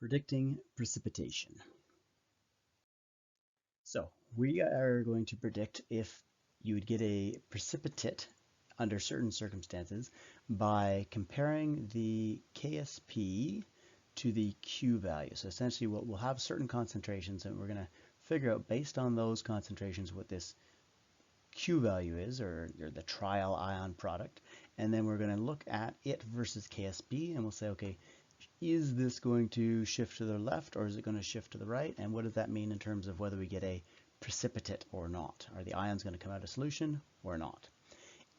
Predicting precipitation. So we are going to predict if you would get a precipitate under certain circumstances by comparing the KSP to the Q value. So essentially we'll have certain concentrations and we're going to figure out based on those concentrations what this Q value is, or the trial ion product, and then we're going to look at it versus KSP and we'll say, okay, is this going to shift to the left or is it going to shift to the right? And what does that mean in terms of whether we get a precipitate or not? Are the ions going to come out of solution or not?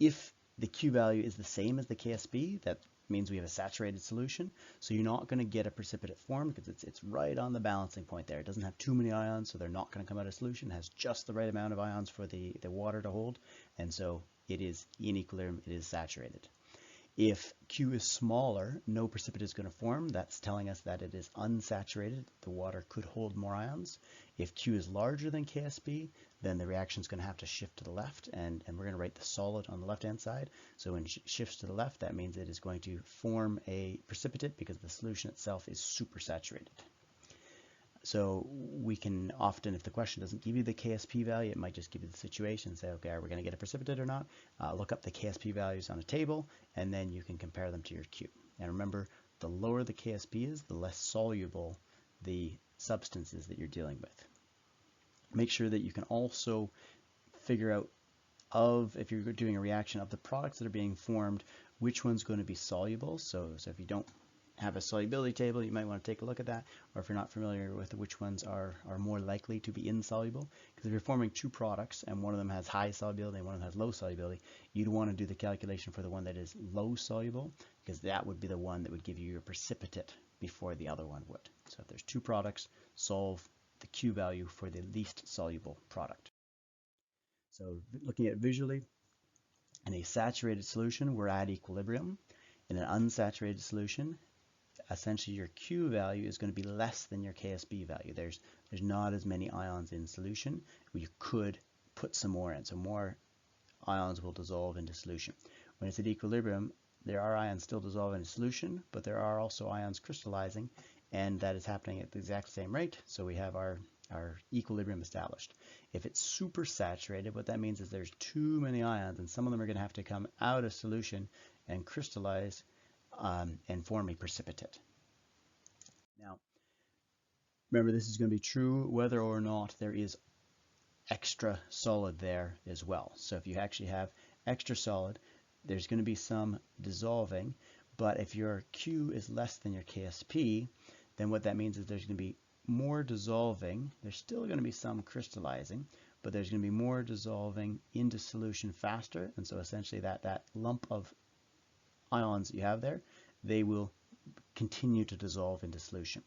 If the Q value is the same as the KSP, that means we have a saturated solution. So you're not going to get a precipitate form because it's right on the balancing point there. It doesn't have too many ions, so they're not going to come out of solution. It has just the right amount of ions for the water to hold. And so it is in equilibrium, it is saturated. If Q is smaller, no precipitate is going to form. That's telling us that it is unsaturated. The water could hold more ions. If Q is larger than KSP, then the reaction is going to have to shift to the left, and we're going to write the solid on the left-hand side. So when it shifts to the left, that means it is going to form a precipitate because the solution itself is supersaturated. So we can often, if the question doesn't give you the KSP value, it might just give you the situation and say, okay, are we going to get a precipitate or not? Look up the KSP values on a table, and then you can compare them to your Q. And remember, the lower the KSP is, the less soluble the substance is that you're dealing with. Make sure that you can also figure out if you're doing a reaction of the products that are being formed, which one's going to be soluble. So if you don't have a solubility table, you might want to take a look at that, or if you're not familiar with which ones are more likely to be insoluble, because if you're forming two products and one of them has high solubility and one of them has low solubility, you'd want to do the calculation for the one that is low soluble, because that would be the one that would give you your precipitate before the other one would. So if there's two products, solve the Q value for the least soluble product. So looking at it visually, in a saturated solution, we're at equilibrium. In an unsaturated solution, essentially your Q value is going to be less than your KSP value. There's not as many ions in solution. You could put some more in, so more ions will dissolve into solution. When it's at equilibrium, there are ions still dissolving in solution, but there are also ions crystallizing, and that is happening at the exact same rate, so we have our equilibrium established. If it's super saturated, what that means is there's too many ions, and some of them are going to have to come out of solution and crystallize and form a precipitate. Now, remember, this is going to be true whether or not there is extra solid there as well. So if you actually have extra solid, there's going to be some dissolving, but if your Q is less than your KSP, then what that means is there's going to be more dissolving. There's still going to be some crystallizing, but there's going to be more dissolving into solution faster, and so essentially that lump of ions that you have there, they will continue to dissolve into solution.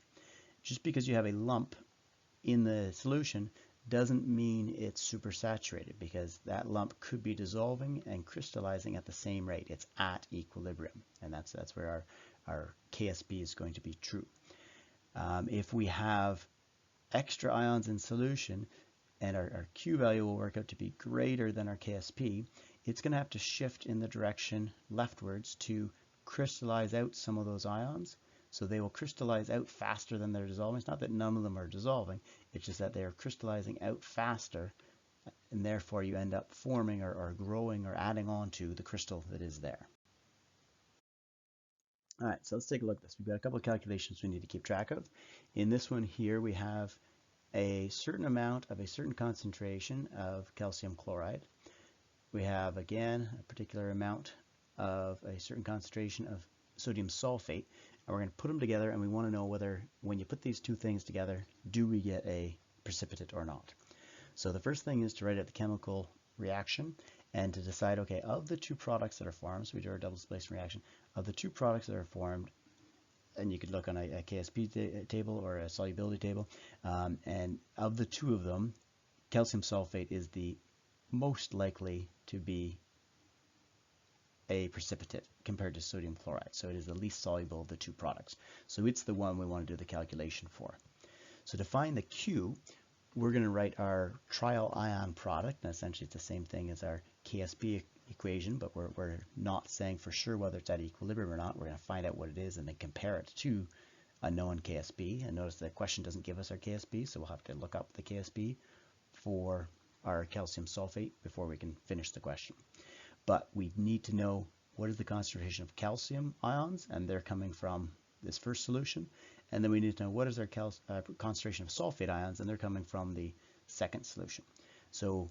Just because you have a lump in the solution doesn't mean it's supersaturated, because that lump could be dissolving and crystallizing at the same rate. It's at equilibrium, and that's where our KSP is going to be true. If we have extra ions in solution and our Q value will work out to be greater than our KSP, it's going to have to shift in the direction leftwards to crystallize out some of those ions. So they will crystallize out faster than they're dissolving. It's not that none of them are dissolving, it's just that they are crystallizing out faster, and therefore you end up forming or growing or adding on to the crystal that is there. All right, so let's take a look at this. We've got a couple of calculations we need to keep track of. In this one here, we have a certain amount of a certain concentration of calcium chloride. We have, again, a particular amount of a certain concentration of sodium sulfate, and we're going to put them together, and we want to know whether, when you put these two things together, do we get a precipitate or not. So the first thing is to write out the chemical reaction and to decide, okay, of the two products that are formed, so we do our double displacement reaction, of the two products that are formed, and you could look on a KSP table or a solubility table, and of the two of them, calcium sulfate is the most likely to be a precipitate compared to sodium chloride. So it is the least soluble of the two products. So it's the one we want to do the calculation for. So to find the Q, we're going to write our trial ion product, and essentially it's the same thing as our KSP equation, but we're not saying for sure whether it's at equilibrium or not. We're going to find out what it is and then compare it to known KSB. And notice the question doesn't give us our KSB, so we'll have to look up the KSB for our calcium sulfate before we can finish the question. But we need to know what is the concentration of calcium ions, and they're coming from this first solution. And then we need to know what is our concentration of sulfate ions, and they're coming from the second solution. So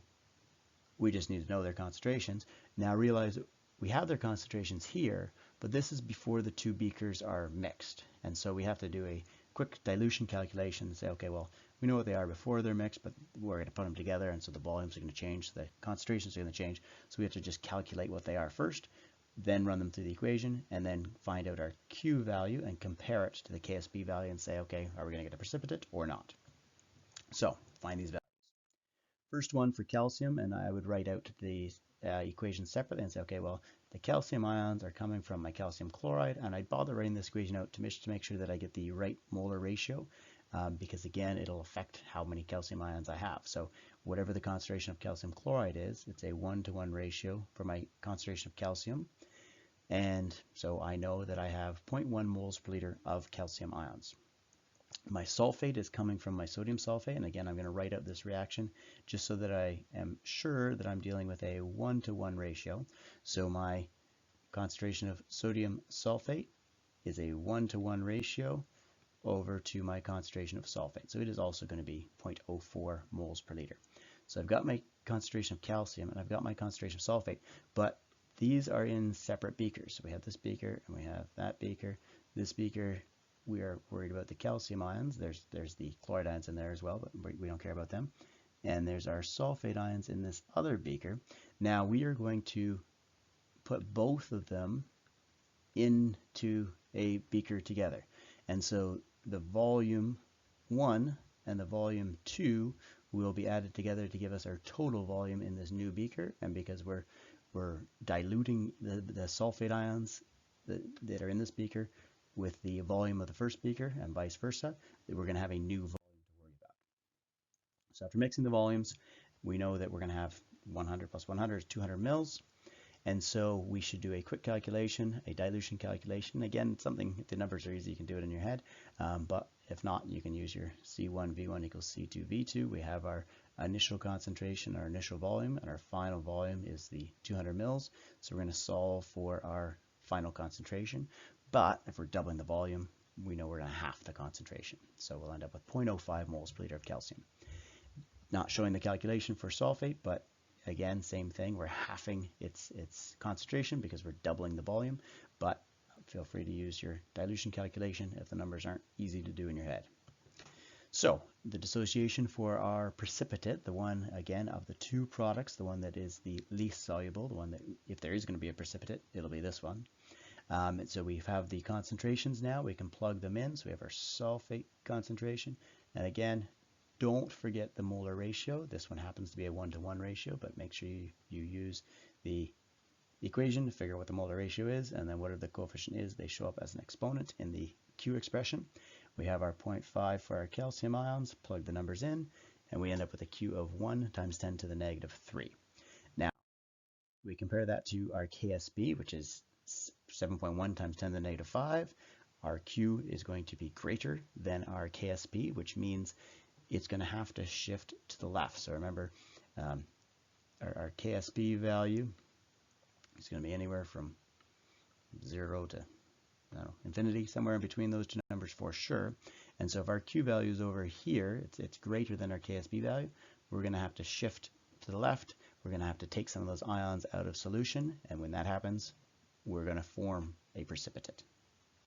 we just need to know their concentrations. Now realize we have their concentrations here, but this is before the two beakers are mixed. And so we have to do a quick dilution calculation and say, okay, well, we know what they are before they're mixed, but we're going to put them together, and so the volumes are going to change, the concentrations are going to change. So we have to just calculate what they are first, then run them through the equation, and then find out our Q value and compare it to the KSB value and say, okay, are we going to get a precipitate or not? So find these values. First one for calcium, and I would write out the equation separately and say, okay, well, the calcium ions are coming from my calcium chloride, and I'd bother writing this equation out to make sure that I get the right molar ratio, because again, it'll affect how many calcium ions I have. So whatever the concentration of calcium chloride is, it's a 1-to-1 ratio for my concentration of calcium. And so I know that I have 0.1 moles per liter of calcium ions. My sulfate is coming from my sodium sulfate, and again, I'm going to write out this reaction just so that I am sure that I'm dealing with a 1-to-1 ratio. So my concentration of sodium sulfate is a 1-to-1 ratio over to my concentration of sulfate. So it is also going to be 0.04 moles per liter. So I've got my concentration of calcium and I've got my concentration of sulfate, but these are in separate beakers. So we have this beaker and we have that beaker. This beaker, we are worried about the calcium ions. There's the chloride ions in there as well, but we don't care about them. And there's our sulfate ions in this other beaker. Now we are going to put both of them into a beaker together. And so the volume 1 and the volume 2 will be added together to give us our total volume in this new beaker. And because we're diluting the sulfate ions that are in this beaker with the volume of the first beaker and vice versa, we're going to have a new volume to worry about. So after mixing the volumes, we know that we're going to have 100 plus 100 is 200 mils. And so we should do a quick calculation, a dilution calculation. Again, something, if the numbers are easy, you can do it in your head. But if not, you can use your C1V1 equals C2V2. We have our initial concentration, our initial volume, and our final volume is the 200 mils. So we're going to solve for our final concentration. But if we're doubling the volume, we know we're going to half the concentration. So we'll end up with 0.05 moles per liter of calcium. Not showing the calculation for sulfate, but again, same thing. We're halving its concentration because we're doubling the volume, but feel free to use your dilution calculation if the numbers aren't easy to do in your head. So the dissociation for our precipitate, the one, again, of the two products, the one that is the least soluble, the one that, if there is going to be a precipitate, it'll be this one. And so we have the concentrations now. We can plug them in. So we have our sulfate concentration. And again, don't forget the molar ratio. This one happens to be a 1-to-1 ratio, but make sure you use the equation to figure out what the molar ratio is, and then whatever the coefficient is, they show up as an exponent in the Q expression. We have our 0.5 for our calcium ions, plug the numbers in, and we end up with a Q of 1 times 10 to the negative 3. Now, we compare that to our KSB, which is 7.1 times 10 to the negative 5. Our Q is going to be greater than our KSB, which means it's going to have to shift to the left. So remember, our KSB value is going to be anywhere from 0 to infinity, somewhere in between those two numbers for sure. And so if our Q value is over here, it's greater than our KSB value, we're going to have to shift to the left. We're going to have to take some of those ions out of solution. And when that happens, we're going to form a precipitate.